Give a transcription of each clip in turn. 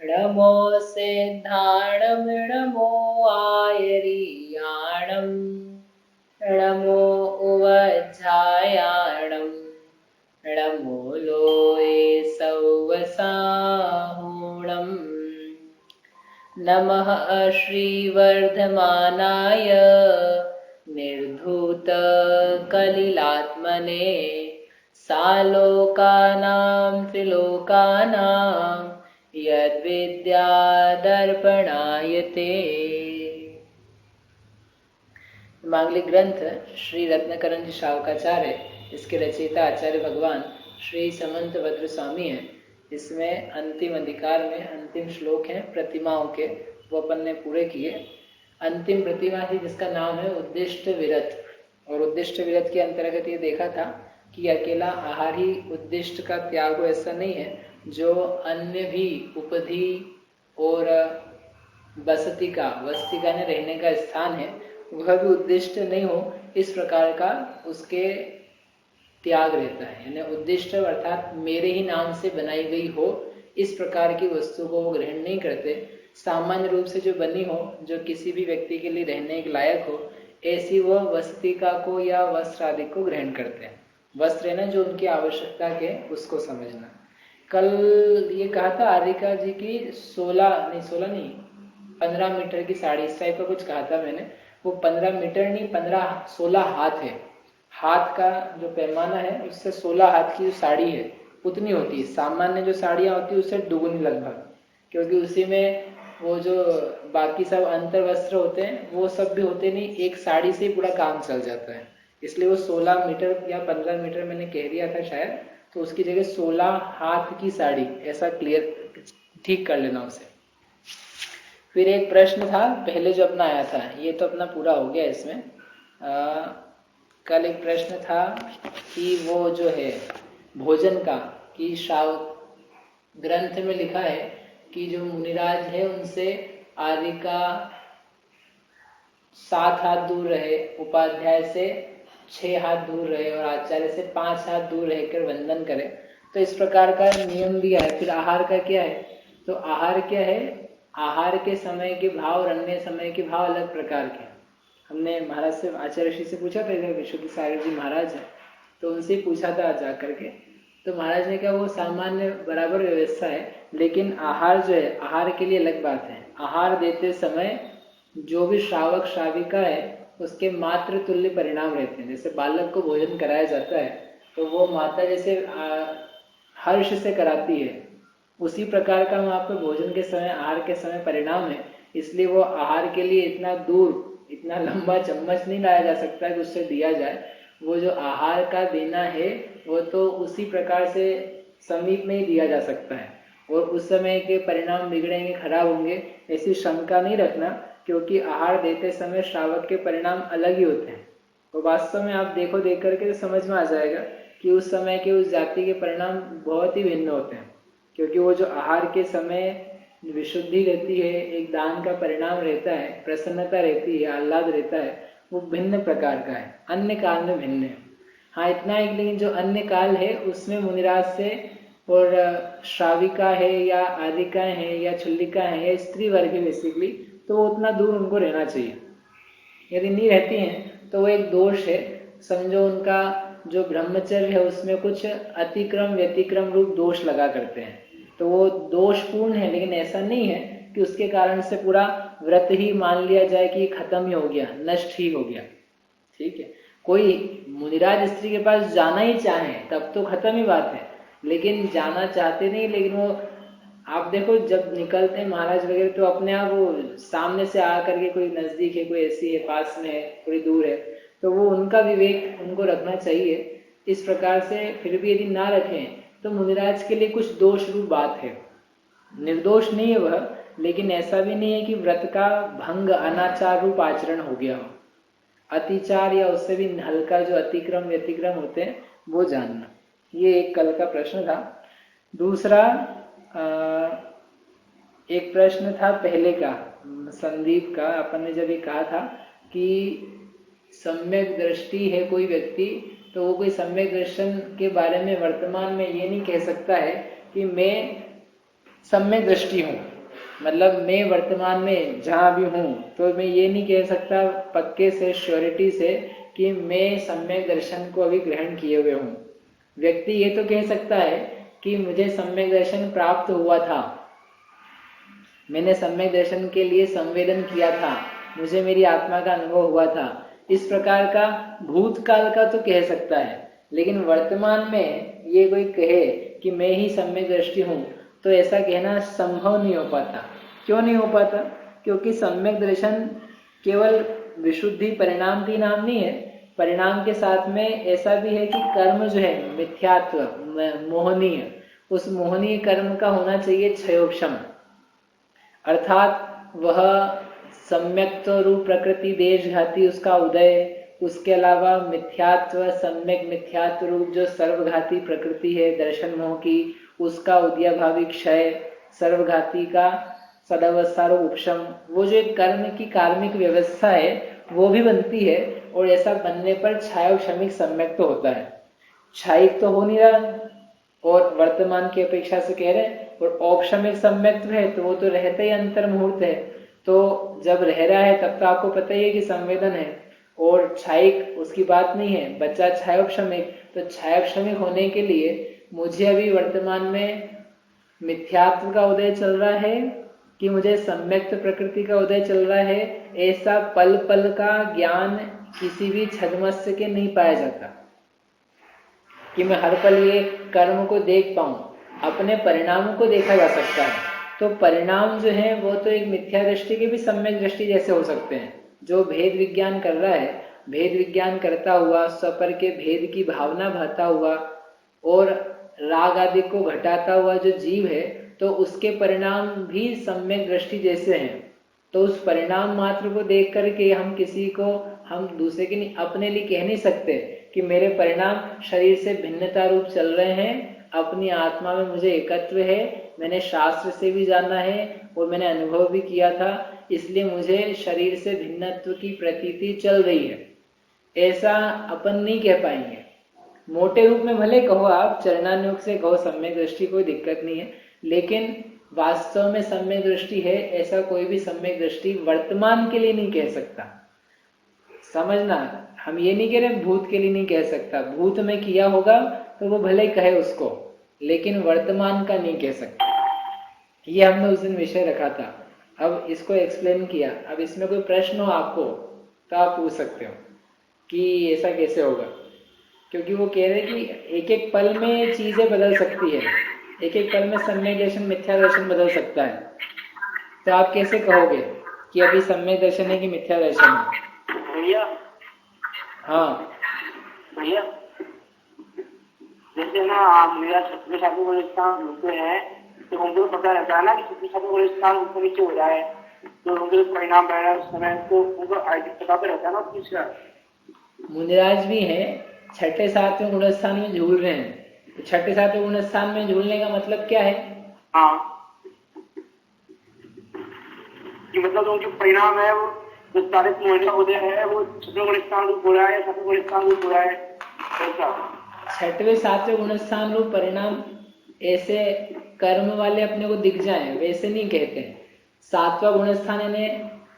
नमो सिद्धाणं नमो आयर्याणं नमो उवज्झायाणं नमो लोये सौवसाहुणम् नमः श्रीवर्धमानाय निर्धूतकलिलात्मने सालोकानां त्रिलोकानां यद्विद्यादर्पणायते। मांगलिक ग्रंथ श्री रत्नकरण जी शावकाचार्य, इसके रचयिता आचार्य भगवान श्री समंत भद्र स्वामी हैं। इसमें अंतिम अधिकार में अंतिम श्लोक हैं प्रतिमाओं के, वो अपन ने पूरे किए। अंतिम प्रतिमा थी जिसका नाम है उद्दिष्ट विरत, और उद्दिष्ट विरत के अंतर्गत ये देखा था कि अकेला आहार ही उद्दिष्ट का त्याग हो ऐसा नहीं है, जो अन्य भी उपधि और बसती का ने रहने का स्थान है वह भी उद्दिष्ट नहीं हो, इस प्रकार का उसके त्याग रहता है। यानी उद्दिष्ट अर्थात मेरे ही नाम से बनाई गई हो, इस प्रकार की वस्तु को वो ग्रहण नहीं करते। सामान्य रूप से जो बनी हो, जो किसी भी व्यक्ति के लिए रहने के लायक हो, ऐसी वह वस्तिका को या वस्त्र आदि को ग्रहण करते हैं। वस्त्र है ना जो उनकी आवश्यकता के, उसको समझना। कल ये कहा था आरिका जी की 15 मीटर की साड़ी, इस टाइप का कुछ कहा था मैंने। वो 15 मीटर नहीं, 16 हाथ है। हाथ का जो पैमाना है उससे 16 हाथ की जो साड़ी है उतनी होती है। सामान्य जो साड़ियाँ होती है उससे दुगुनी लगभग, क्योंकि उसी में वो जो बाकी सब अंतर वस्त्र होते हैं वो सब भी होते नहीं, एक साड़ी से ही पूरा काम चल जाता है। इसलिए वो 16 मीटर या 15 मीटर मैंने कह दिया था शायद, तो उसकी जगह 16 हाथ की साड़ी, ऐसा क्लियर ठीक कर लेना उसे। फिर एक प्रश्न था पहले जो अपना आया था, ये तो अपना पूरा हो गया इसमें। कल एक प्रश्न था कि वो जो है भोजन का, कि ग्रंथ में लिखा है कि जो मुनिराज है उनसे आरिका 7 हाथ दूर रहे, उपाध्याय से 6 हाथ दूर रहे और आचार्य से 5 हाथ दूर रहकर वंदन करे। तो इस प्रकार का नियम दिया है। फिर आहार का क्या है, तो आहार क्या है, आहार के समय के भाव और अन्य समय के भाव अलग प्रकार के। हमने महाराज से, आचार्य ऋषि से पूछा था, इधर विश्वनाथ सागर जी महाराज है, तो उनसे पूछा था जा करके, तो महाराज ने कहा वो सामान्य बराबर व्यवस्था है, लेकिन आहार जो है, आहार के लिए अलग बात है। आहार देते समय जो भी श्रावक श्राविका है उसके मातृ तुल्य परिणाम रहते हैं। जैसे बालक को भोजन कराया जाता है तो वो माता जैसे हर्ष से कराती है, उसी प्रकार का वहाँ पर भोजन के समय, आहार के समय परिणाम है। इसलिए वो आहार के लिए इतना दूर, इतना लंबा चम्मच नहीं लाया जा सकता कि उससे दिया जाए। वो जो आहार का देना है वो तो उसी प्रकार से समीप में ही दिया जा सकता है, और उस समय के परिणाम बिगड़ेंगे, खराब होंगे, ऐसी शंका नहीं रखना, क्योंकि आहार देते समय श्रावक के परिणाम अलग ही होते हैं। और वास्तव में आप देख करके तो समझ में आ जाएगा कि उस समय के उस जाति के परिणाम बहुत ही भिन्न होते हैं, क्योंकि वो जो आहार के समय विशुद्धि रहती है, एक दान का परिणाम रहता है, प्रसन्नता रहती है, आह्लाद रहता है, वो भिन्न प्रकार का है, अन्य काल में भिन्न है। हाँ इतना है, लेकिन जो अन्य काल है उसमें मुनिराज से और श्राविका है या आदिकाएं हैं या छुल्लिका है या स्त्री वर्ग है बेसिकली, तो वो उतना दूर उनको रहना चाहिए। यदि नहीं रहती हैं तो वो एक दोष है। समझो उनका जो ब्रह्मचर्य है उसमें कुछ अतिक्रम व्यतिक्रम रूप दोष लगा करते हैं, तो वो दोषपूर्ण है, लेकिन ऐसा नहीं है कि उसके कारण से पूरा व्रत ही मान लिया जाए कि खत्म ही हो गया, नष्ट ही हो गया। ठीक है, कोई मुनिराज स्त्री के पास जाना ही चाहे तब तो खत्म ही बात है, लेकिन जाना चाहते नहीं, लेकिन वो आप देखो जब निकलते हैं महाराज वगैरह तो अपने आप वो सामने से आ करके, कोई नजदीक है, कोई ऐसी है, पास में है, थोड़ी दूर है, तो वो उनका विवेक उनको रखना चाहिए। इस प्रकार से फिर भी यदि ना रखें तो मुनिराज के लिए कुछ दोष रूप बात है। निर्दोष नहीं है वह, लेकिन ऐसा भी नहीं है कि व्रत का भंग, अनाचार रूप आचरण हो गया हो। अतिचार या उससे भी हल्का जो अतिक्रम व्यतिक्रम होते हैं वो जानना। ये एक कल का प्रश्न था। दूसरा एक प्रश्न था पहले का, संदीप का। अपन ने जब ये कहा था कि सम्यक दृष्टि है कोई व्यक्ति, तो वो कोई सम्यक दर्शन के बारे में वर्तमान में ये नहीं कह सकता है कि मैं सम्यक दृष्टि हूँ, मतलब मैं वर्तमान में जहाँ भी हूँ तो मैं ये नहीं कह सकता पक्के से, श्योरिटी से कि मैं सम्यक दर्शन को अभी ग्रहण किए हुए हूँ। व्यक्ति ये तो कह सकता है कि मुझे सम्यक दर्शन प्राप्त हुआ था, मैंने सम्यक दर्शन के लिए संवेदन किया था, मुझे मेरी आत्मा का अनुभव हुआ था, इस प्रकार का भूतकाल का तो कह सकता है। लेकिन वर्तमान में ये कोई कहे कि मैं ही सम्यक दृष्टि हूँ, तो ऐसा कहना संभव नहीं हो पाता। क्यों नहीं हो पाता? क्योंकि सम्यक दर्शन केवल विशुद्धि परिणाम की नाम नहीं है, परिणाम के साथ में ऐसा भी है कि कर्म जो है मिथ्यात्व, मोहनीय, उस मोहनीय कर्म का होना चाहिए क्षयोक्षम, अर्थात वह सम्यक्त्व रूप प्रकृति देशघाती उसका उदय, उसके अलावा मिथ्यात्व, सम्यक मिथ्यात्व रूप जो सर्वघाती प्रकृति है दर्शन मोह की, उसका उदयाभावी क्षय, सर्वघाती का सदावस्थारूप उपशम, वो जो एक कर्म की कार्मिक व्यवस्था है वो भी बनती है। और ऐसा बनने पर छायोक्षमिक सम्यक तो होता है, छायिक तो हो नहीं रहा और वर्तमान की अपेक्षा से कह रहे हैं। और औपशमिक सम्यक्त्व है तो वो तो रहते ही अंतर मुहूर्त है, तो जब रह रहा है तब तो आपको पता ही है कि संवेदन है। और छायिक उसकी बात नहीं है, बच्चा छायोक्षमिक, तो छायोक्षमिक होने के लिए मुझे अभी वर्तमान में मिथ्यात्व का उदय चल रहा है कि मुझे सम्यक्त प्रकृति का उदय चल रहा है, ऐसा पल पल का ज्ञान किसी भी छद्मस्य के नहीं पाया जाता कि मैं हर पल ये कर्म को देख पाऊं। अपने परिणामों को देखा जा सकता है, तो परिणाम जो है वो तो एक मिथ्या दृष्टि के भी सम्यक दृष्टि जैसे हो सकते हैं। जो भेद विज्ञान कर रहा है, भेद विज्ञान करता हुआ, स्वपर के भेद की भावना भाता हुआ और राग आदि को घटाता हुआ जो जीव है, तो उसके परिणाम भी सम्यक दृष्टि जैसे हैं। तो उस परिणाम मात्र को देख करके हम किसी को, हम दूसरे के नहीं, अपने लिए कह नहीं सकते कि मेरे परिणाम शरीर से भिन्नता रूप चल रहे हैं, अपनी आत्मा में मुझे एकत्व है, मैंने शास्त्र से भी जाना है और मैंने अनुभव भी किया था, इसलिए मुझे शरीर से भिन्नत्व की प्रतीति चल रही है। ऐसा अपन नहीं कह पाएंगे। मोटे रूप में भले कहो आप, चरणानुयोग से कहो सम्यक दृष्टि, कोई दिक्कत नहीं है, लेकिन वास्तव में सम्यक दृष्टि है ऐसा कोई भी सम्यक दृष्टि वर्तमान के लिए नहीं कह सकता। समझना, हम ये नहीं कह रहे भूत के लिए नहीं कह सकता, भूत में किया होगा तो वो भले कहे उसको, लेकिन वर्तमान का नहीं कह सकता। ये हमने उस दिन विषय रखा था, अब इसको एक्सप्लेन किया। अब इसमें कोई प्रश्न हो आपको तो आप पूछ सकते हो कि ऐसा कैसे होगा, क्योंकि वो कह रहे कि एक एक पल में चीजें बदल सकती है, एक एक पल में सम्यक दर्शन मिथ्या दर्शन बदल सकता है। तो आप कैसे कहोगे कि अभी सम्यक दर्शन है कि मिथ्या दर्शन है? भैया, हाँ भैया, जैसे ना मेरा छत्र छात्र को स्थान होते हैं तो उनको पता रहता है ना कि छत्र छात्र को स्थान ऊपर नीचे हो जाए तो उनके परिणाम बढ़ रहा है उस समय, तो उनको आईडी पता तो रहता है ना किसका। मुनिराज भी है, छठे सातवें गुण स्थान में झूल रहे हैं, तो छठे सातवें गुण स्थान में झूलने का मतलब क्या है? हाँ, कि मतलब उनके परिणाम है वो जो तारीख महीना उदय है वो छठवें गुण स्थान रूप हो रहा है, सातवें गुण स्थान रूप हो रहा है, ऐसा। छठवें सातवें गुण स्थान रूप परिणाम ऐसे कर्म वाले अपने को दिख जाए वैसे नहीं कहते हैं। सातवां गुण स्थान यानी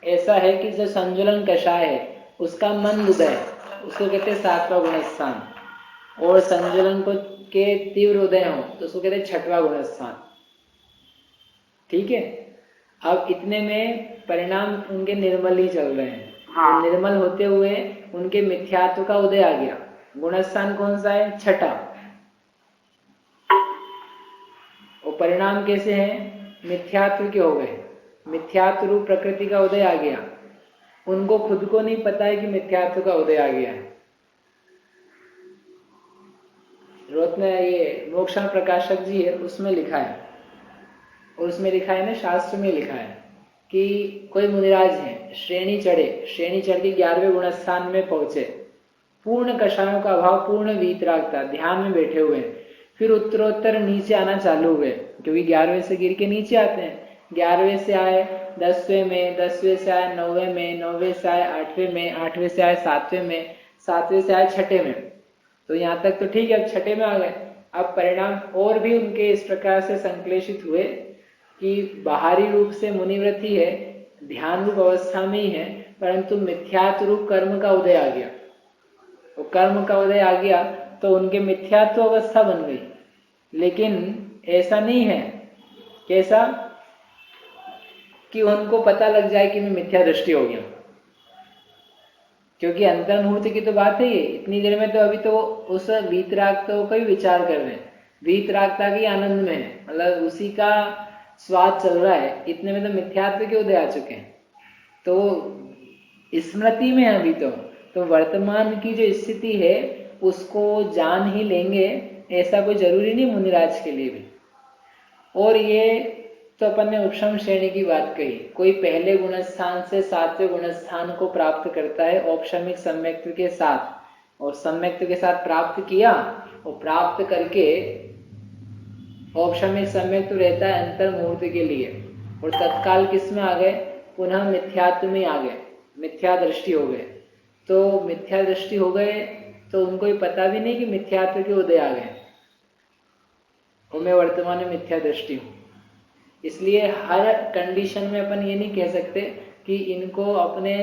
ऐसा है कि जो संजुलन कषाय है उसका मन उदय, उसको कहते हैं सातवां गुण स्थान। और संजुलन को के तीव्र उदय हो तो उसको कहते हैं छठवां गुण स्थान। ठीक है, अब इतने में परिणाम उनके निर्मल ही चल रहे हैं। हाँ। तो निर्मल होते हुए उनके मिथ्यात्व का उदय आ गया। गुण स्थान कौन सा है? छठा। और परिणाम कैसे हैं? मिथ्यात्व के हो गए, मिथ्यात्व रूप प्रकृति का उदय आ गया। उनको खुद को नहीं पता है कि मिथ्यात्व का उदय आ गया है। रोतने ये मोक्षण प्रकाशक जी है उसमें लिखा है, और उसमें लिखा है ना, शास्त्र में लिखा है कि कोई मुनिराज है, श्रेणी चढ़े, श्रेणी चढ़ के 11वें गुण स्थान में पहुंचे, पूर्ण कषायों का अभाव, पूर्ण वीतरागता, ध्यान में बैठे हुए हैं। फिर उत्तरोत्तर नीचे आना चालू हुए, क्योंकि 11वें से गिर के नीचे आते हैं। 11वें से आए 10वें में, 10वें से आए 9वें में, 9वें से आए 8वें में, 8वें से आए 7वें में, 7वें से आए 6ठे में। तो यहाँ तक तो ठीक है, अब 6ठे में आ गए। अब परिणाम और भी उनके इस प्रकार से संश्लेषित हुए कि बाहरी रूप से मुनिव्रत ही है, ध्यान रूप अवस्था में ही है, परंतु मिथ्यात्व रूप कर्म का उदय आ गया। वो कर्म का उदय आ गया तो उनके मिथ्यात्व अवस्था बन गई। लेकिन ऐसा नहीं है, कैसा कि उनको पता लग जाए कि मैं मिथ्या दृष्टि हो गया, क्योंकि अंतर मुहूर्त की तो बात है ये। इतनी देर में तो अभी तो उस वीतरागता का ही विचार कर रहे हैं, वीतरागता के आनंद में है, मतलब उसी का स्वाद चल रहा है। इतने में तो मिथ्यात्व के उदय आ चुके हैं, तो स्मृति में अभी तो वर्तमान की जो स्थिति है उसको जान ही लेंगे, ऐसा कोई जरूरी नहीं मुनिराज के लिए भी। और ये तो अपन ने उपशम श्रेणी की बात कही, कोई पहले गुणस्थान से सातवें गुणस्थान को प्राप्त करता है औपशमिक सम्यक्त्व के साथ, और सम्यक्त्व के साथ प्राप्त किया और प्राप्त करके औपशमिक सम्यक्त्व रहता है अंतर मुहूर्त के लिए, और तत्काल किस में आ गए, पुनः मिथ्यात्व में आ गए, मिथ्या दृष्टि हो गए। तो मिथ्या दृष्टि हो गए तो उनको ये पता भी नहीं कि मिथ्यात्व के उदय आ गए और मैं वर्तमान में मिथ्या दृष्टि हूँ। इसलिए हर कंडीशन में अपन ये नहीं कह सकते कि इनको अपने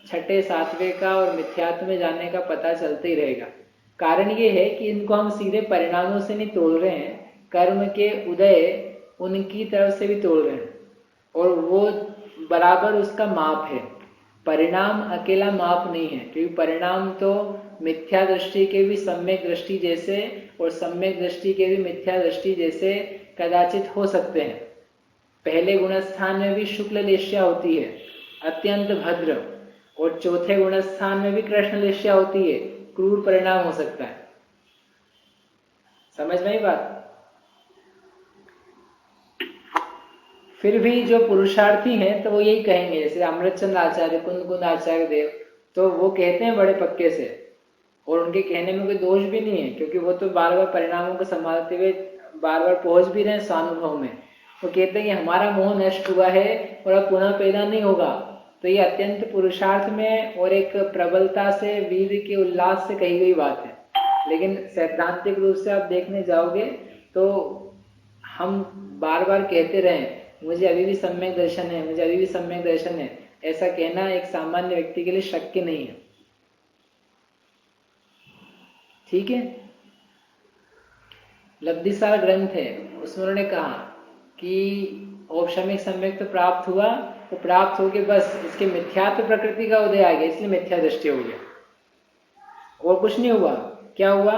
छठे सातवें का और मिथ्यात्व में जाने का पता चलते ही रहेगा। कारण ये है कि इनको हम सीधे परिणामों से नहीं तोड़ रहे हैं, कर्म के उदय उनकी तरफ से भी तोड़ रहे हैं, और वो बराबर उसका माप है। परिणाम अकेला माप नहीं है, क्योंकि परिणाम तो मिथ्या दृष्टि के भी सम्यक दृष्टि जैसे और सम्यक दृष्टि के भी मिथ्या दृष्टि जैसे कदाचित हो सकते हैं। पहले गुणस्थान में भी शुक्ल लेश्या होती है अत्यंत भद्र, और चौथे गुणस्थान में भी कृष्ण लेश्या होती है, क्रूर परिणाम हो सकता है। समझ में ही बात। फिर भी जो पुरुषार्थी हैं तो वो यही कहेंगे, जैसे अमृतचंद्र आचार्य, कुंद आचार्य देव, तो वो कहते हैं बड़े पक्के से, और उनके कहने में कोई दोष भी नहीं है, क्योंकि वो तो बार बार परिणामों को संभालते हुए बार बार पहुंच भी रहे हैं स्वानुभव में। वो कहते हैं कि हमारा मोह नष्ट हुआ है और अब पुनः पैदा नहीं होगा। तो ये अत्यंत पुरुषार्थ में और एक प्रबलता से, वीर के उल्लास से कही गई बात है। लेकिन सैद्धांतिक रूप से आप देखने जाओगे तो हम बार बार कहते रहे मुझे अभी भी सम्यक दर्शन है, मुझे अभी भी सम्यक दर्शन है, ऐसा कहना एक सामान्य व्यक्ति के लिए शक्य नहीं है। ठीक है। लब्धिसार ग्रंथ है, उसमें उन्होंने कहा कि औपशमिक सम्यक तो प्राप्त हुआ, तो प्राप्त होके बस इसके मिथ्यात्व प्रकृति का उदय आ गया, इसलिए मिथ्या दृष्टि हो गया, और कुछ नहीं हुआ। क्या हुआ,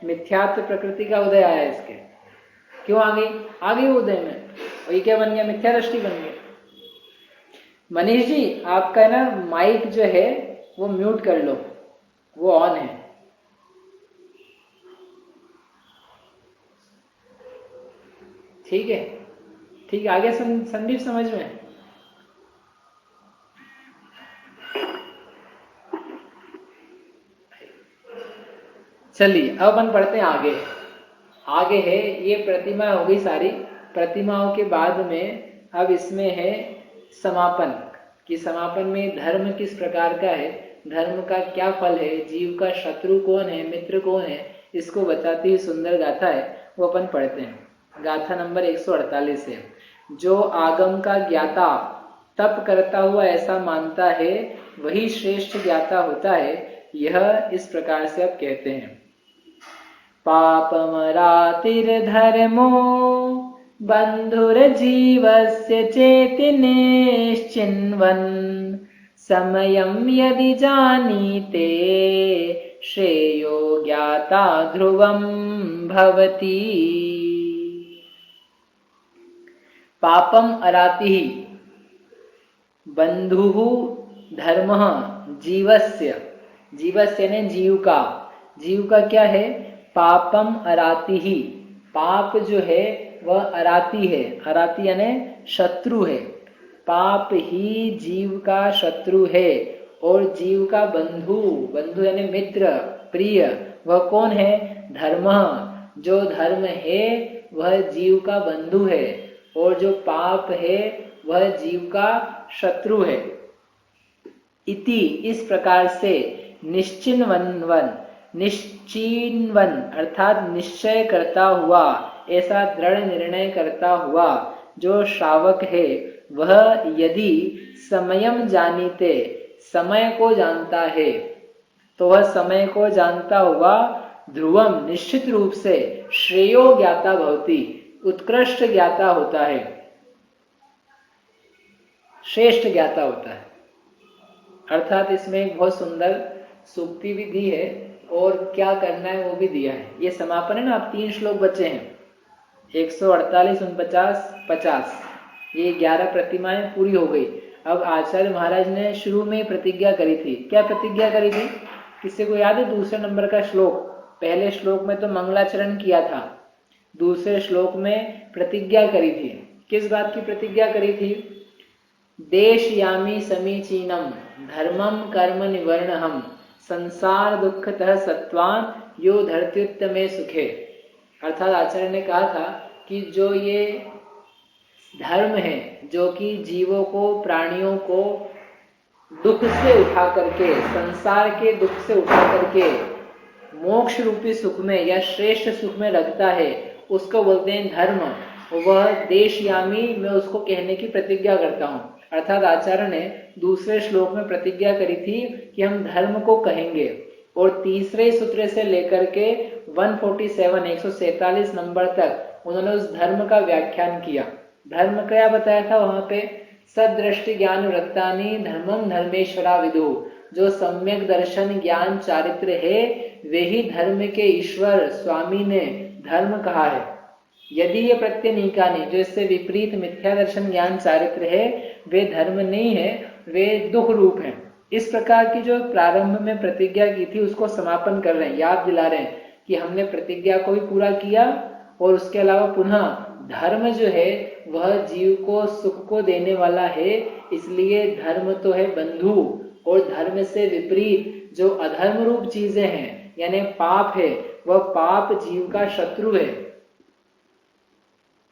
मिथ्यात्व प्रकृति का उदय आया इसके। क्यों आ गई उदय में, और ये क्या बन गया, मिथ्या दृष्टि बन गया। मनीष जी आपका ना माइक जो है वो म्यूट कर लो, वो ऑन है। ठीक है, ठीक है, आगे संदीप समझ में। चलिए अब अपन पढ़ते हैं आगे। आगे है ये प्रतिमा हो गई सारी, प्रतिमाओं के बाद में अब इसमें है समापन, कि समापन में धर्म किस प्रकार का है, धर्म का क्या फल है, जीव का शत्रु कौन है, मित्र कौन है, इसको बताती हुई सुंदर गाथा है, वो अपन पढ़ते हैं। गाथा नंबर 148 है। जो आगम का ज्ञाता तप करता हुआ ऐसा मानता है वही श्रेष्ठ ज्ञाता होता है। यह इस प्रकार से अब कहते हैं। पापमरातिर्धर्मो बन्धुर्जीवस्य चेतिनेश्चिन्वन् समयं यदि जानीते श्रेयो ज्ञाता ध्रुवं भवति। पापम अराति बंधुः धर्मः जीवस्य, जीवस्य ने जीव का, जीव का क्या है, पापम अराति ही, पाप जो है वह अराति है, अराति यानी शत्रु है, पाप ही जीव का शत्रु है। और जीव का बंधु, बंधु यानी मित्र, प्रिय, वह कौन है, धर्म, जो धर्म है वह जीव का बंधु है, और जो पाप है वह जीव का शत्रु है। इति इस प्रकार से निश्चिन्वन, निश्चिन्वन अर्थात निश्चय करता हुआ, ऐसा दृढ़ निर्णय करता हुआ जो श्रावक है, वह यदि समयम जानीते, समय को जानता है, तो वह समय को जानता हुआ ध्रुवम निश्चित रूप से श्रेयो ज्ञाता भवति, उत्कृष्ट ज्ञाता होता है, श्रेष्ठ ज्ञाता होता है। अर्थात इसमें एक बहुत सुंदर सूक्ति भी दी है और क्या करना है वो भी दिया है। ये समापन है ना, अब 3 श्लोक बचे हैं, 148, 49, 50, ये 11 प्रतिमाएं पूरी हो गई। अब आचार्य महाराज ने शुरू में प्रतिज्ञा करी थी। क्या प्रतिज्ञा करी थी? किसी को याद है? दूसरे नंबर का श्लोक। पहले श्लोक में तो मंगलाचरण किया था, दूसरे श्लोक में प्रतिज्ञा करी थी। किस बात की प्रतिज्ञा करी थी? देशयामि समीचीनम धर्मम कर्म निवर्णहम संसार दुःखतः सत्वान यो धरत्युत्तमे सुखे। अर्थात आचार्य ने कहा था कि जो ये धर्म है, जो कि जीवों को, प्राणियों को दुख से उठा करके, संसार के दुख से उठा करके मोक्ष रूपी सुख में या श्रेष्ठ सुख में रखता है, उसको बोलते हैं धर्म। वह देशयामी, मैं उसको कहने की प्रतिज्ञा करता हूँ। अर्थात आचार्य ने दूसरे श्लोक में प्रतिज्ञा करी थी कि हम धर्म को कहेंगे, और तीसरे सूत्र से लेकर के 147 नंबर तक उन्होंने उस धर्म का व्याख्यान किया। धर्म क्या बताया था वहां पे? सदृष्टि ज्ञान वृत्तानि धर्मम धर्मेश्वरा विदु, जो सम्यक दर्शन ज्ञान चारित्र है वे ही धर्म के ईश्वर स्वामी ने धर्म कहा है। यदि ये प्रत्यनीकानी, जो इससे विपरीत मिथ्या दर्शन ज्ञान चारित्र है, वे धर्म नहीं है, वे दुख रूप हैं। इस प्रकार की जो प्रारंभ में प्रतिज्ञा की थी उसको समापन कर रहे हैं, याद दिला रहे हैं कि हमने प्रतिज्ञा को भी पूरा किया, और उसके अलावा पुनः धर्म जो है वह जीव को सुख को देने वाला है, इसलिए धर्म तो है बंधु, और धर्म से विपरीत जो अधर्म रूप चीजें हैं यानी पाप है, वह पाप जीव का शत्रु है।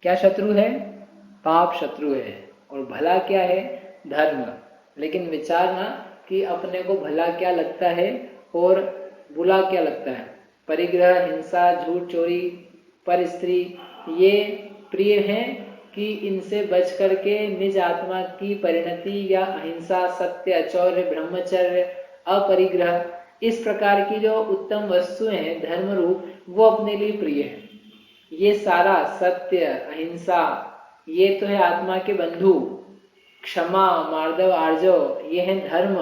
क्या शत्रु है? पाप शत्रु है। और भला क्या है? धर्म। लेकिन विचारना कि अपने को भला क्या लगता है और बुरा क्या लगता है। परिग्रह, हिंसा, झूठ, चोरी, पर स्त्री, ये प्रिय हैं कि इनसे बच करके निज आत्मा की परिणति या अहिंसा, सत्य, अचौर्य, ब्रह्मचर्य, अपरिग्रह, इस प्रकार की जो उत्तम वस्तुएं हैं धर्म रूप, वो अपने लिए प्रिय है। ये सारा सत्य, अहिंसा, ये तो है आत्मा के बंधु। क्षमा, मार्दव, आर्जव, ये है धर्म,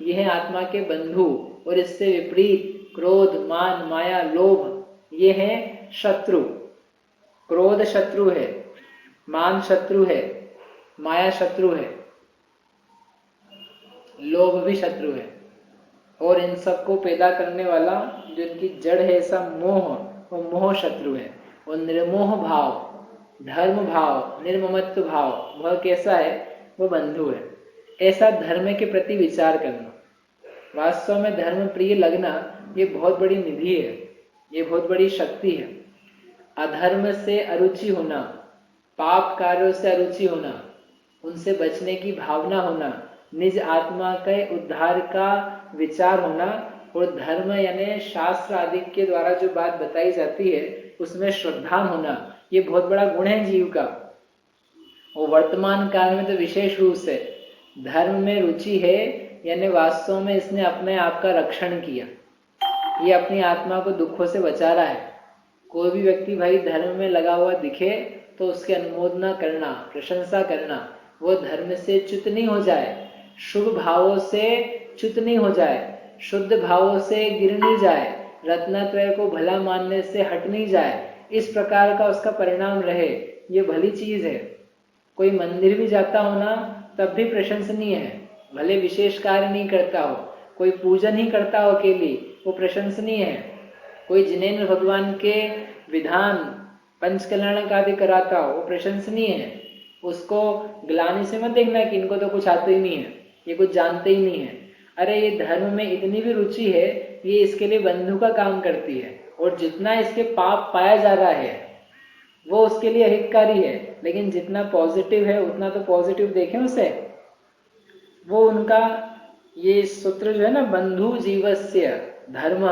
ये है आत्मा के बंधु। और इससे विपरीत क्रोध, मान, माया, लोभ, ये है शत्रु। क्रोध शत्रु है, मान शत्रु है, माया शत्रु है, लोभ भी शत्रु है। और इन सबको पैदा करने वाला जो इनकी जड़ है ऐसा मोह, वो मोह शत्रु है। और निर्मोह भाव, धर्म भाव, निर्ममत्व भाव, वह कैसा है? वो बंधु है। ऐसा धर्म के प्रति विचार करना, वास्तव में धर्म प्रिय लगना, ये बहुत बड़ी निधि है, ये बहुत बड़ी शक्ति है। अधर्म से अरुचि होना, पाप कार्यों से अरुचि होना, उनसे बचने की भावना होना, निज आत्मा के उद्धार का विचार होना, और धर्म यानी शास्त्र आदि के द्वारा जो बात बताई जाती है उसमें श्रद्धा होना, ये बहुत बड़ा गुण है जीव का। और वर्तमान काल में तो विशेष रूप से धर्म में रुचि है, यानी वास्तव में इसने अपने आप का रक्षण किया, ये अपनी आत्मा को दुखों से बचा रहा है। कोई भी व्यक्ति भाई धर्म में लगा हुआ दिखे तो उसकी अनुमोदना करना, प्रशंसा करना, वो धर्म से च्युत नहीं हो जाए, शुभ भावों से च्युत नहीं हो जाए, शुद्ध भावों से गिर नहीं जाए, रत्नत्रय को भला मानने से हट नहीं जाए, इस प्रकार का उसका परिणाम रहे, ये भली चीज है। कोई मंदिर भी जाता हो ना तब भी प्रशंसनीय है, भले विशेष कार्य नहीं करता हो, कोई पूजन ही करता हो अकेली, वो प्रशंसनीय है। कोई जिनेन्द्र भगवान के विधान पंचकल्याण का भी कराता हो, वो प्रशंसनीय है। उसको ग्लानि से मत देखना कि इनको तो कुछ आता ही नहीं है, ये कुछ जानते ही नहीं है। अरे ये धर्म में इतनी भी रुचि है, ये इसके लिए बंधु का काम करती है, और जितना इसके पाप पाया जा रहा है वो उसके लिए हितकारी है, लेकिन जितना पॉजिटिव है उतना तो पॉजिटिव देखें उसे। वो उनका ये सूत्र जो है ना, बंधु जीवस्य धर्म,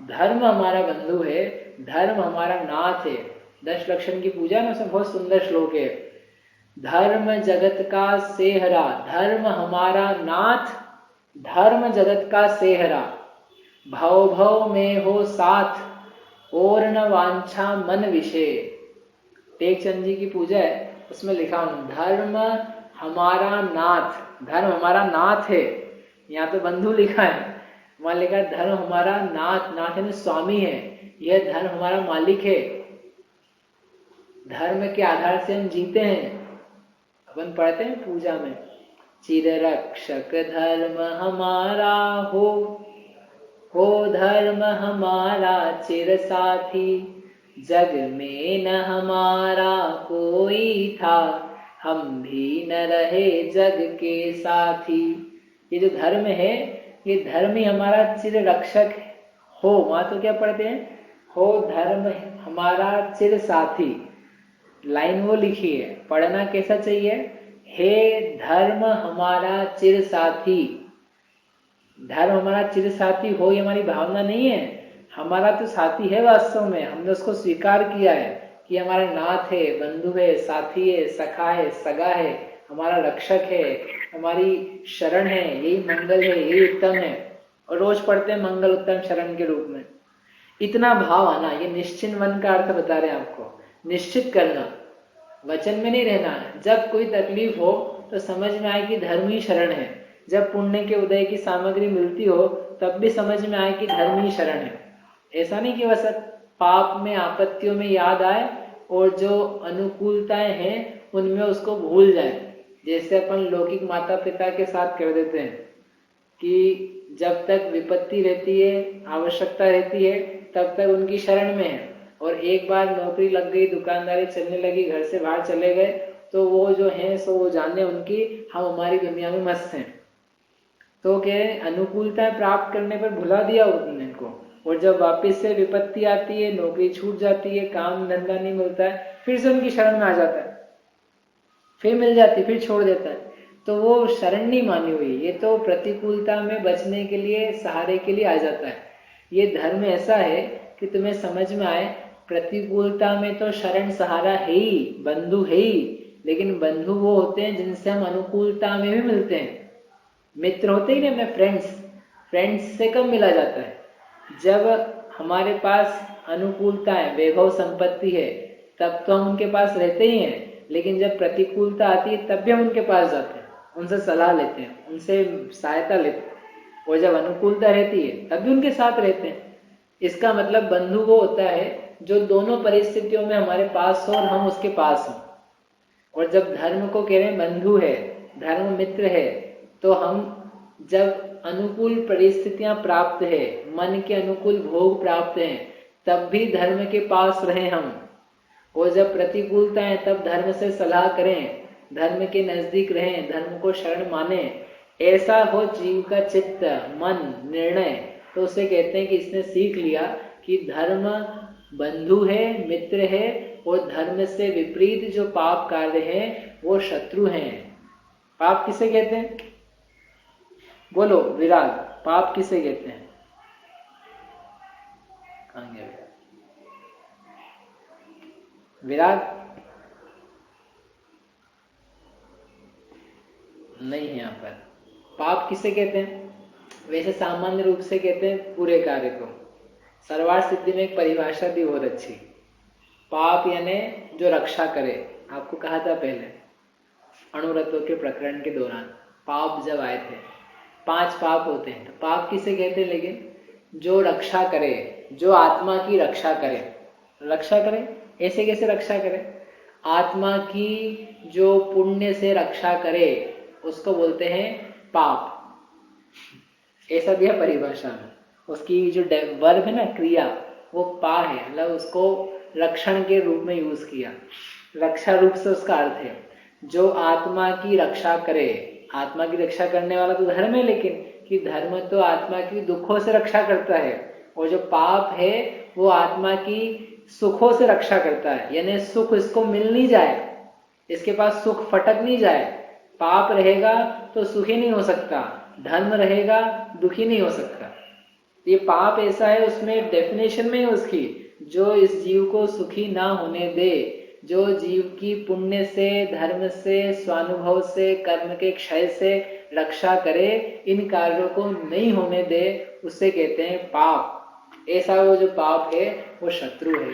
धर्म हमारा बंधु है, धर्म हमारा नाथ है। 10 लक्षण की पूजा में उसमें बहुत सुंदर श्लोक है। धर्म जगत का सेहरा, धर्म हमारा नाथ, धर्म जगत का सेहरा, भव भव में हो साथ, और न वांछा मन विषय। टेकचंद जी की पूजा है, उसमें लिखा हूं धर्म हमारा नाथ, धर्म हमारा नाथ है। यहाँ पे बंधु लिखा है, वहां लिखा है धर्म हमारा नाथ, नाथ यानी स्वामी है, यह धर्म हमारा मालिक है। धर्म के आधार से हम जीते हैं। अपन पढ़ते हैं पूजा में, चिर रक्षक धर्म हमारा हो धर्म हमारा चिर साथी, जग में न हमारा कोई था, हम भी न रहे जग के साथी। ये जो धर्म है, ये धर्म ही हमारा चिर रक्षक हो। वहां तो क्या पढ़ते हैं, हो धर्म हमारा चिर साथी। लाइन वो लिखी है, पढ़ना कैसा चाहिए, हे धर्म हमारा चिर साथी। धर्म हमारा चिर साथी हो, ये हमारी भावना नहीं है, हमारा तो साथी है वास्तव में। हमने उसको स्वीकार किया है कि हमारा नाथ है, बंधु है, साथी है, सखा है, सगा है, हमारा रक्षक है, हमारी शरण है, यही मंगल है, यही उत्तम है। और रोज पढ़ते हैं मंगल उत्तम शरण के रूप में। इतना भाव आना, ये निश्चित मन का अर्थ बता रहे हैं आपको। निश्चित करना, वचन में नहीं रहना। जब कोई तकलीफ हो तो समझ में आए कि धर्म ही शरण है। जब पुण्य के उदय की सामग्री मिलती हो तब भी समझ में आए कि धर्म ही शरण है। ऐसा नहीं कि बस पाप में आपत्तियों में याद आए और जो अनुकूलताएं हैं उनमें उसको भूल जाए। जैसे अपन लौकिक माता पिता के साथ कर देते हैं कि जब तक विपत्ति रहती है, आवश्यकता रहती है, तब तक उनकी शरण में है, और एक बार नौकरी लग गई, दुकानदारी चलने लगी, घर से बाहर चले गए, तो वो जो है सो वो जाने उनकी, हम हमारी दुनिया में मस्त हैं। तो क्या अनुकूलता प्राप्त करने पर भुला दिया उनको, और जब वापस से विपत्ति आती है, नौकरी छूट जाती है, काम धंधा नहीं मिलता है, फिर से उनकी शरण में आ जाता है, फिर मिल जाती, फिर छोड़ देता है। तो वो शरण नहीं मानी हुई, ये तो प्रतिकूलता में बचने के लिए, सहारे के लिए आ जाता है। ये धर्म ऐसा है कि तुम्हें समझ में आए प्रतिकूलता में तो शरण सहारा है ही, बंधु है ही, लेकिन बंधु वो होते हैं जिनसे हम अनुकूलता में भी मिलते हैं। मित्र होते ही नहीं अपने फ्रेंड्स से कब मिला जाता है, जब हमारे पास अनुकूलता है, वैभव संपत्ति है, तब तो हम उनके पास रहते ही हैं। लेकिन जब प्रतिकूलता आती है तब भी हम उनके पास जाते हैं, उनसे सलाह लेते हैं, उनसे सहायता लेते हैं, और जब अनुकूलता रहती है तब भी उनके साथ रहते हैं। इसका मतलब बंधु वो होता है जो दोनों परिस्थितियों में हमारे पास हो और हम उसके पास हों। और जब धर्म को कह रहे हैं बंधु है, धर्म मित्र है, तो हम जब अनुकूल परिस्थितियां प्राप्त है, मन के अनुकूल भोग प्राप्त हैं, तब भी धर्म के पास रहें हम, और जब प्रतिकूलता है तब धर्म से सलाह करें, धर्म के नजदीक रहें, धर्म को शरण माने। ऐसा हो जीव का चित्त, मन, निर्णय, तो उसे कहते हैं कि इसने सीख लिया कि धर्म बंधु है, मित्र है, और धर्म से विपरीत जो पाप कार्य हैं वो शत्रु हैं। पाप किसे कहते हैं, बोलो विराग, पाप किसे कहते हैं? कहां गया विराग? नहीं है यहाँ पर। पाप किसे कहते हैं? वैसे सामान्य रूप से कहते हैं पूरे कार्य को। सर्वार सिद्धि में एक परिभाषा भी बहुत अच्छी, पाप यानी जो रक्षा करे। आपको कहा था पहले अणुरत्व के प्रकरण के दौरान, पाप जब आए थे, 5 पाप होते हैं। तो पाप किसे कहते हैं? लेकिन जो रक्षा करे, जो आत्मा की रक्षा करे। रक्षा करे ऐसे कैसे रक्षा करे? आत्मा की जो पुण्य से रक्षा करे उसको बोलते हैं पाप। ऐसा दिया परिभाषा में। उसकी जो वर्ब है ना, क्रिया, वो पा है, मतलब उसको रक्षण के रूप में यूज किया। रक्षा रूप से उसका अर्थ है जो आत्मा की रक्षा करे। आत्मा की रक्षा करने वाला तो धर्म है, लेकिन कि धर्म तो आत्मा की दुखों से रक्षा करता है, और जो पाप है वो आत्मा की सुखों से रक्षा करता है। यानी सुख इसको मिल नहीं जाए, इसके पास सुख फटक नहीं जाए। पाप रहेगा तो सुखी नहीं हो सकता, धर्म रहेगा दुखी नहीं हो सकता। ये पाप ऐसा है, उसमें डेफिनेशन में है उसकी, जो इस जीव को सुखी ना होने दे, जो जीव की पुण्य से, धर्म से, स्वानुभव से, कर्म के क्षय से रक्षा करे, इन कार्यों को नहीं होने दे, उसे कहते हैं पाप। ऐसा वो जो पाप है वो शत्रु है,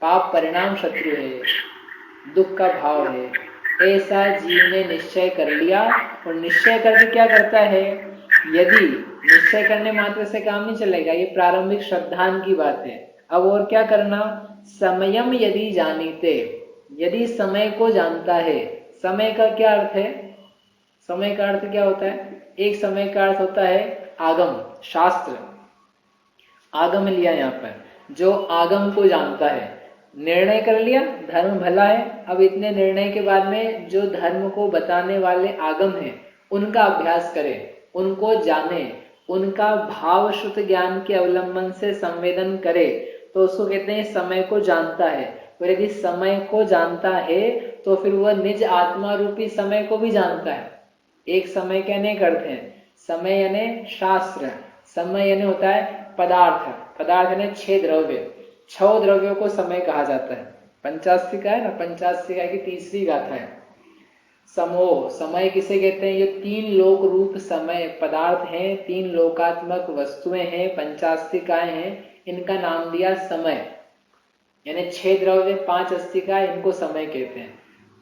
पाप परिणाम शत्रु है, दुख का भाव है। ऐसा जीव ने निश्चय कर लिया, और निश्चय करके क्या करता है, यदि निश्चय करने मात्र से काम नहीं चलेगा, ये प्रारंभिक श्रद्धान की बात है। अब और क्या करना, समयम यदि जानीते, यदि समय को जानता है। समय का क्या अर्थ है, समय का अर्थ क्या होता है, एक समय का अर्थ होता है आगम, शास्त्र। आगम लिया यहाँ पर, जो आगम को जानता है, निर्णय कर लिया धर्म भला है, अब इतने निर्णय के बाद में जो धर्म को बताने वाले आगम हैं उनका अभ्यास करे, उनको जाने, उनका भाव शुद्ध ज्ञान के अवलंबन से संवेदन करे, तो उसको कहते हैं समय को जानता है। और यदि समय को जानता है तो फिर वह निज आत्मा रूपी समय को भी जानता है। एक समय क्या नहीं करते हैं, समय यानी शास्त्र, समय यानी होता है पदार्थ, पदार्थ यानी 6 द्रव्य, 6 द्रव्यों को समय कहा जाता है। पंचास्तिका है ना, पंचास्तिका की तीसरी गाथा है। समोह, समय किसे कहते हैं, ये 3 लोक रूप समय पदार्थ हैं, 3 लोकात्मक वस्तुएं हैं, पंचास्तिकाएं हैं, इनका नाम दिया समय। यानी 6 द्रव्य 5 अस्तिका, इनको समय कहते हैं।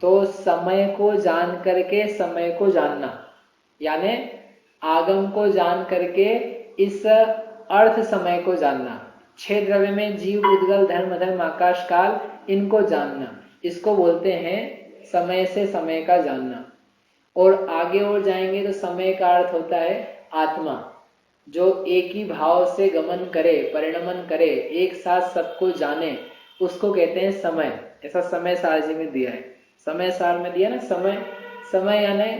तो समय को जान करके समय को जानना, यानी आगम को जान करके इस अर्थ समय को जानना। 6 द्रव्य में जीव, उद्गल, धर्म, अधर्म, आकाश, काल, इनको जानना, इसको बोलते हैं समय से समय का जानना। और आगे और जाएंगे तो समय का अर्थ होता है आत्मा, जो एक ही भाव से गमन करे, परिणमन करे, एक साथ सबको जाने, उसको कहते हैं समय। ऐसा समय सार जी में दिया है, समय सार में दिया ना समय। समय यानी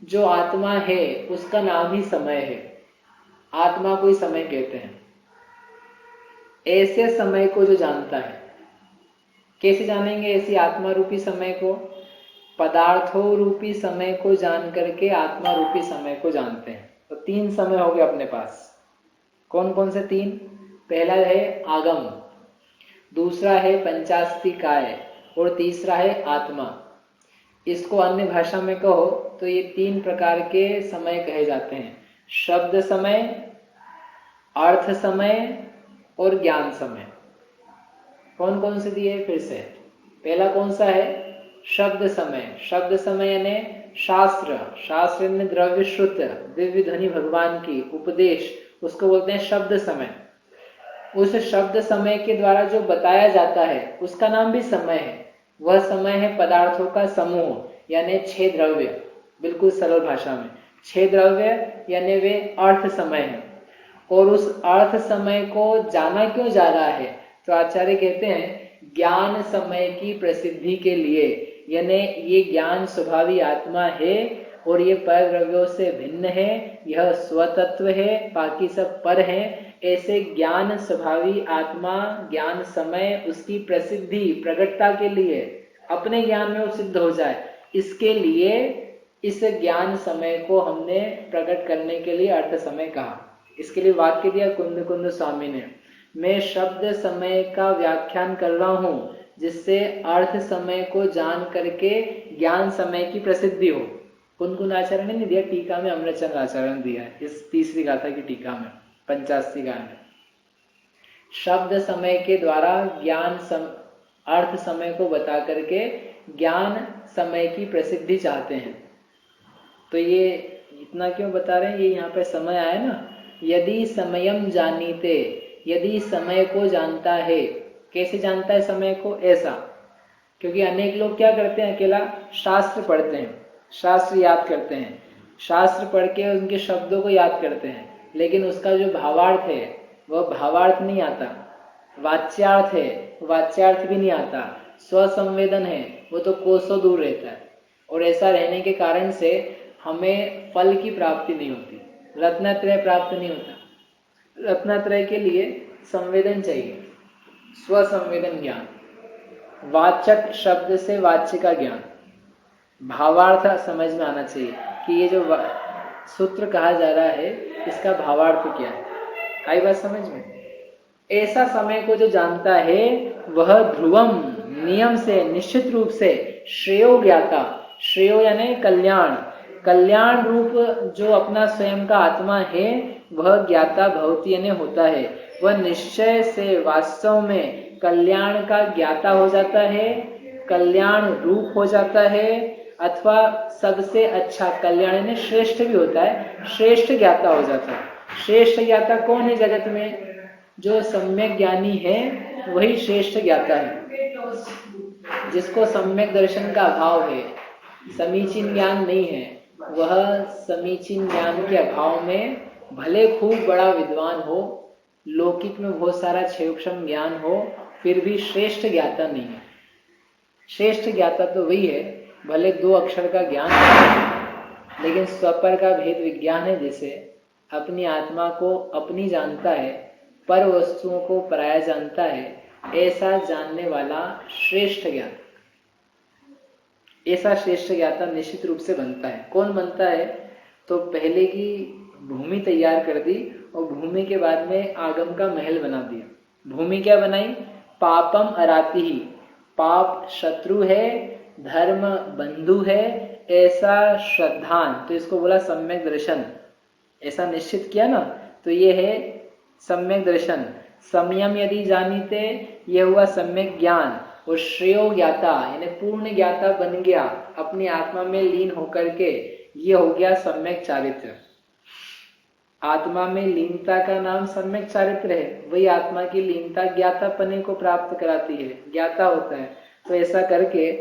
जो आत्मा है उसका नाम ही समय है, आत्मा को ही समय कहते हैं। ऐसे समय को जो जानता है, कैसे जानेंगे ऐसी आत्मा रूपी समय को, पदार्थों रूपी समय को जान करके आत्मा रूपी समय को जानते हैं। तो 3 समय हो गए अपने पास। कौन कौन से 3, पहला है आगम, दूसरा है पंचास्तिकाय, और तीसरा है आत्मा। इसको अन्य भाषा में कहो तो ये 3 प्रकार के समय कहे जाते हैं, शब्द समय, अर्थ समय और ज्ञान समय। कौन कौन से दिए फिर से, पहला कौन सा है, शब्द समय। शब्द समय यानी शास्त्र, शास्त्र यानी द्रव्य श्रुत, दिव्य ध्वनि भगवान की उपदेश, उसको बोलते हैं शब्द समय। उस शब्द समय के द्वारा जो बताया जाता है उसका नाम भी समय है। वह समय है पदार्थों का समूह, यानी 6 द्रव्य, बिल्कुल सरल भाषा में 6 द्रव्य, यानी वे अर्थ समय है। और उस अर्थ समय को जाना क्यों जा रहा है, तो आचार्य कहते हैं ज्ञान समय की प्रसिद्धि के लिए, यानी ये ज्ञान स्वभावी आत्मा है और ये पर द्रव्यों से भिन्न है, यह स्वतत्व है, बाकी सब पर है। ऐसे ज्ञान स्वभावी आत्मा, ज्ञान समय, उसकी प्रसिद्धि, प्रकटता के लिए, अपने ज्ञान में वो सिद्ध हो जाए, इसके लिए इस ज्ञान समय को हमने प्रकट करने के लिए अर्थ समय कहा। इसके लिए वाक्य दिया कुंद कुंद स्वामी ने, मैं शब्द समय का व्याख्यान कर रहा हूं जिससे अर्थ समय को जान करके ज्ञान समय की प्रसिद्धि हो। कुंद कुंद आचार्य ने नहीं दिया, टीका में अमृतचंद्र आचार्य ने दिया है, इस तीसरी गाथा की टीका में, पंचास्तिका में। शब्द समय के द्वारा ज्ञान अर्थ समय को बता करके ज्ञान समय की प्रसिद्धि चाहते हैं। तो ये इतना क्यों बता रहे हैं, ये यहाँ पे समय आया ना, यदि समयम जानीते, यदि समय को जानता है। कैसे जानता है समय को, ऐसा, क्योंकि अनेक लोग क्या करते हैं, अकेला शास्त्र पढ़ते हैं, शास्त्र याद करते हैं, शास्त्र पढ़ के उनके शब्दों को याद करते हैं, लेकिन उसका जो भावार्थ है वह भावार्थ नहीं आता, वाच्यार्थ है वाच्यार्थ भी नहीं आता, स्वसंवेदन है वो तो कोसों दूर रहता है। और ऐसा रहने के कारण से हमें फल की प्राप्ति नहीं होती, रत्नत्रय प्राप्त नहीं होता। रत्नत्रय के लिए संवेदन चाहिए, स्वसंवेदन ज्ञान, वाचक शब्द से वाच्य का ज्ञान, भावार्थ समझ में आना चाहिए कि ये जो सूत्र कहा जा रहा है इसका भावार्थ क्या है। आई बात समझ में? ऐसा समय को जो जानता है वह ध्रुवम नियम से निश्चित रूप से श्रेयो ज्ञाता, श्रेयो यानी कल्याण, कल्याण रूप जो अपना स्वयं का आत्मा है वह ज्ञाता भवती यानी होता है, वह निश्चय से वास्तव में कल्याण का ज्ञाता हो जाता है, कल्याण रूप हो जाता है, अथवा सबसे अच्छा कल्याण यानी श्रेष्ठ भी होता है, श्रेष्ठ ज्ञाता हो जाता है। श्रेष्ठ ज्ञाता कौन है जगत में? जो सम्यक ज्ञानी है वही श्रेष्ठ ज्ञाता है, जिसको सम्यक दर्शन का अभाव है, समीचीन ज्ञान नहीं है, वह समीचीन ज्ञान के अभाव में भले खूब बड़ा विद्वान हो, लौकिक में बहुत सारा क्षेत्रम ज्ञान हो, फिर भी श्रेष्ठ ज्ञाता नहीं है। श्रेष्ठ ज्ञाता तो वही है भले 2 अक्षर का ज्ञान है, लेकिन स्वपर का भेद विज्ञान है, जिसे अपनी आत्मा को अपनी जानता है, पर वस्तुओं को पराया जानता है, ऐसा जानने वाला श्रेष्ठ ज्ञाता, ऐसा श्रेष्ठ ज्ञाता निश्चित रूप से बनता है। कौन बनता है? तो पहले की भूमि तैयार कर दी और भूमि के बाद में आगम का महल बना दिया। भूमि क्या बनाई? पापम अराती ही, पाप शत्रु है, धर्म बंधु है, ऐसा श्रद्धान, तो इसको बोला सम्यक दर्शन, ऐसा निश्चित किया ना, तो ये है सम्यक दर्शन। संयम यदि जानीते, यह हुआ सम्यक ज्ञान, और श्रेयो ज्ञाता यानी पूर्ण ज्ञाता बन गया अपनी आत्मा में लीन होकर के, ये हो गया सम्यक चारित्र। आत्मा में लीनता का नाम सम्यक चारित्र है, वही आत्मा की लीनता ज्ञातापने को प्राप्त कराती है, ज्ञाता होता है। तो ऐसा करके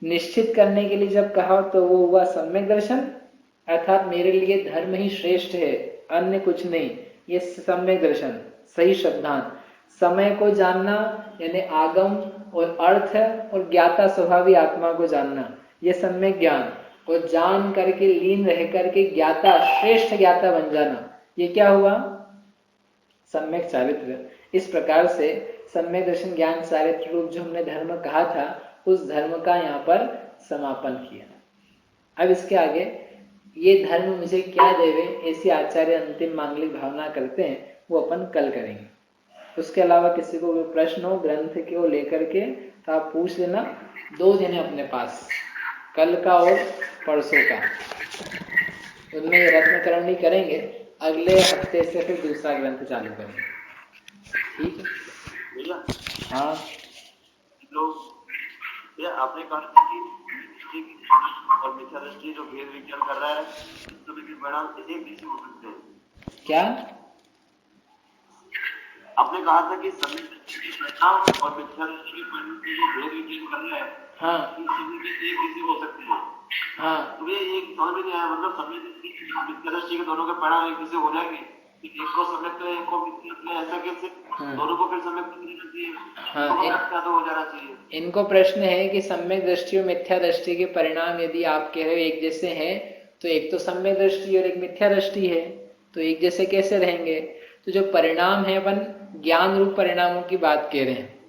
निश्चित करने के लिए जब कहा तो वो हुआ सम्यक दर्शन, अर्थात मेरे लिए धर्म ही श्रेष्ठ है, अन्य कुछ नहीं, ये सम्यक दर्शन, सही श्रद्धान। समय को जानना यानी आगम और अर्थ और ज्ञाता स्वभावी आत्मा को जानना, ये सम्यक ज्ञान, और जान करके लीन रह करके ज्ञाता, श्रेष्ठ ज्ञाता बन जाना, ये क्या हुआ? सम्यक चारित्र। इस प्रकार से सम्यक दर्शन ज्ञान चारित्र रूप जो हमने धर्म कहा था, उस धर्म का यहाँ पर समापन किया। अब इसके आगे ये धर्म मुझे क्या देवे, ऐसी आचार्य अंतिम मांगलिक भावना करते हैं, वो अपन कल करेंगे। उसके अलावा किसी को भी प्रश्न हो ग्रंथ को लेकर के तो आप पूछ लेना। 2 दिन है अपने पास, कल का और परसों का, उनमें ये रत्नकरणी करेंगे, अगले हफ्ते से फिर दूसरा ग्रंथ चालू करेंगे। ठीक है भैया? हाँ, भैया आपने कहा कि और मिथ्या दृष्टि जो भेद विज्ञान कर रहा है, तो भी परिणाम एक जैसे हो सकते हैं क्या आपने कहा था कि सभी परिणाम और मिथ्या दृष्टि के परिणाम के जो भेद विज्ञान कर रहा है, हाँ इन सभी के एक जैसे हो सकते हैं। हाँ, तो ये एक समझ में नहीं आया, मतलब सभी मिथ्या दृष्टि के दोनों के परिणाम एक जैसे हो जाएंगे, एक को सम्यक तो एक को मिथ्या, ऐसा कैसे? दोनों को फिर सम्यक नहीं करना चाहिए, हाँ, तो हो जाना चाहिए। इनको प्रश्न है कि सम्यक दृष्टि और मिथ्या दृष्टि के परिणाम यदि आप कह रहे हो एक जैसे हैं, तो एक तो सम्यक दृष्टि और एक मिथ्या दृष्टि है, तो एक जैसे कैसे रहेंगे? तो जो परिणाम है, अपन ज्ञान रूप परिणामों की बात कह रहे हैं।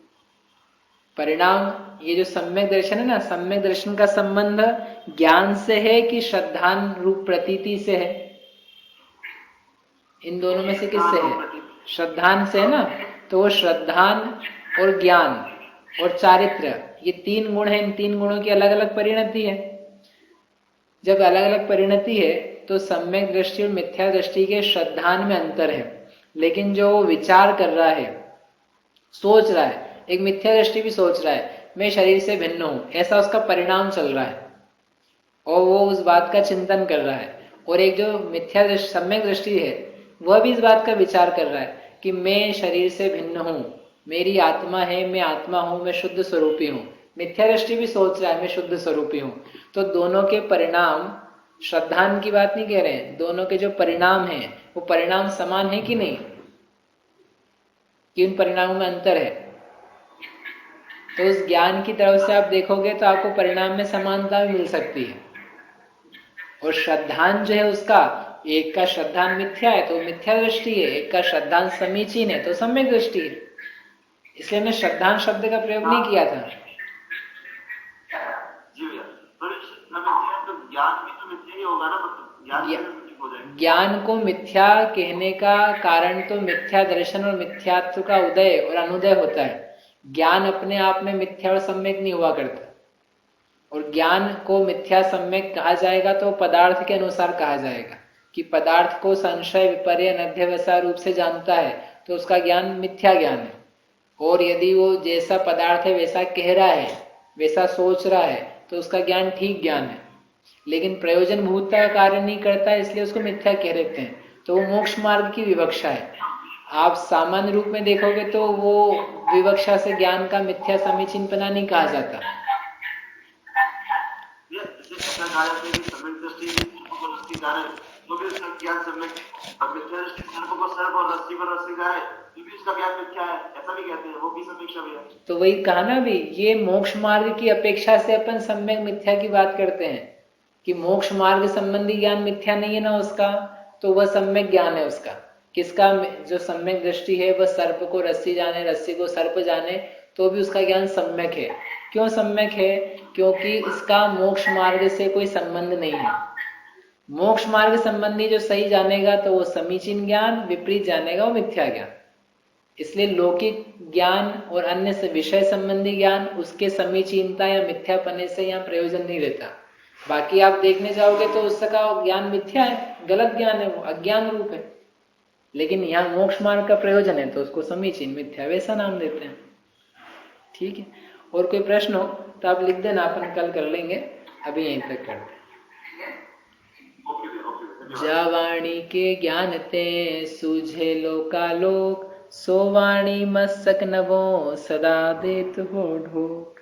परिणाम, ये जो सम्यक दर्शन है ना, सम्यक दर्शन का संबंध ज्ञान से है कि श्रद्धान रूप प्रतीति से है? इन दोनों में से किससे है? श्रद्धान से है ना। तो वो श्रद्धान और ज्ञान और चारित्र, ये 3 गुण हैं, इन 3 गुणों की अलग अलग परिणति है। जब अलग अलग परिणति है तो सम्यक दृष्टि और मिथ्या दृष्टि के श्रद्धान में अंतर है, लेकिन जो विचार कर रहा है, सोच रहा है, एक मिथ्या दृष्टि भी सोच रहा है मैं शरीर से भिन्न हूं, ऐसा उसका परिणाम चल रहा है और वो उस बात का चिंतन कर रहा है, और एक जो मिथ्या दृष्टि सम्यक दृष्टि है वह भी इस बात का विचार कर रहा है कि मैं शरीर से भिन्न हूं, मेरी आत्मा है, मैं आत्मा हूं, मैं शुद्ध स्वरूपी हूं। मिथ्या दृष्टि भी सोच रहा है मैं शुद्ध स्वरूपी हूं। तो दोनों के परिणाम, श्रद्धान की बात नहीं कह रहे हैं, दोनों के जो परिणाम हैं वो परिणाम समान है कि नहीं, कि उन परिणामों में अंतर है? तो उस ज्ञान की तरफ से आप देखोगे तो आपको परिणाम में समानता भी मिल सकती है। और श्रद्धान जो है उसका, एक का श्रद्धान मिथ्या है तो मिथ्या दृष्टि है, एक का श्रद्धान समीचीन है तो सम्यक दृष्टि है। इसलिए हमने श्रद्धान शब्द का प्रयोग नहीं किया था। जी भैया, तो ज्ञान भी तो मिथ्या ही होगा ना, मतलब ज्ञान हो जाएगा। ज्ञान को मिथ्या कहने का कारण तो मिथ्या दर्शन और मिथ्यात्व का उदय और अनुदय होता है। ज्ञान अपने आप में मिथ्या और सम्यक नहीं हुआ करता, और ज्ञान को मिथ्या सम्यक कहा जाएगा तो पदार्थ के अनुसार कहा जाएगा कि पदार्थ को संशय विपर्य अनध्यवसाय रूप से जानता है तो उसका ज्ञान मिथ्या ज्ञान है। और यदि वो जैसा पदार्थ है वैसा कह रहा है, वैसा सोच रहा है, तो उसका ज्ञान ठीक ज्ञान है, लेकिन प्रयोजन भूतता का कार्य नहीं करता इसलिए उसको मिथ्या कह देते हैं। तो वो मोक्ष मार्ग की विवक्षा है। आप सामान्य रूप में देखोगे तो वो विवक्षा से ज्ञान का मिथ्या समीचीनपना नहीं कहा जाता। तो वही कहा ना भी, ये मोक्ष मार्ग की अपेक्षा से अपन सम्यक मिथ्या की बात करते हैं कि मोक्ष मार्ग संबंधी ज्ञान मिथ्या नहीं है ना उसका, तो वह सम्यक ज्ञान है उसका। किसका? जो सम्यक दृष्टि है वह सर्प को रस्सी जाने, रस्सी को सर्प जाने, तो भी उसका ज्ञान सम्यक है। क्यों सम्यक है? क्योंकि इसका मोक्ष मार्ग से कोई संबंध नहीं है। मोक्ष मार्ग संबंधी जो सही जानेगा तो वो समीचीन ज्ञान, विपरीत जानेगा वो मिथ्या ज्ञान। इसलिए लौकिक ज्ञान और अन्य से विषय संबंधी ज्ञान उसके समीचीनता या मिथ्यापने से यहाँ प्रयोजन नहीं लेता। बाकी आप देखने जाओगे तो उसका ज्ञान मिथ्या है, गलत ज्ञान है, वो अज्ञान रूप है। लेकिन यहाँ मोक्ष मार्ग का प्रयोजन है तो उसको समीचीन मिथ्या वैसा नाम देते हैं। ठीक है, और कोई प्रश्न हो तो आप लिख देना, अपन कल कर लेंगे, अभी यहीं तक करते हैं। जा वाणी के ज्ञान ते सूझे लोकालोक, सो वाणी मस्तक नवो सदा देत हो ढोक।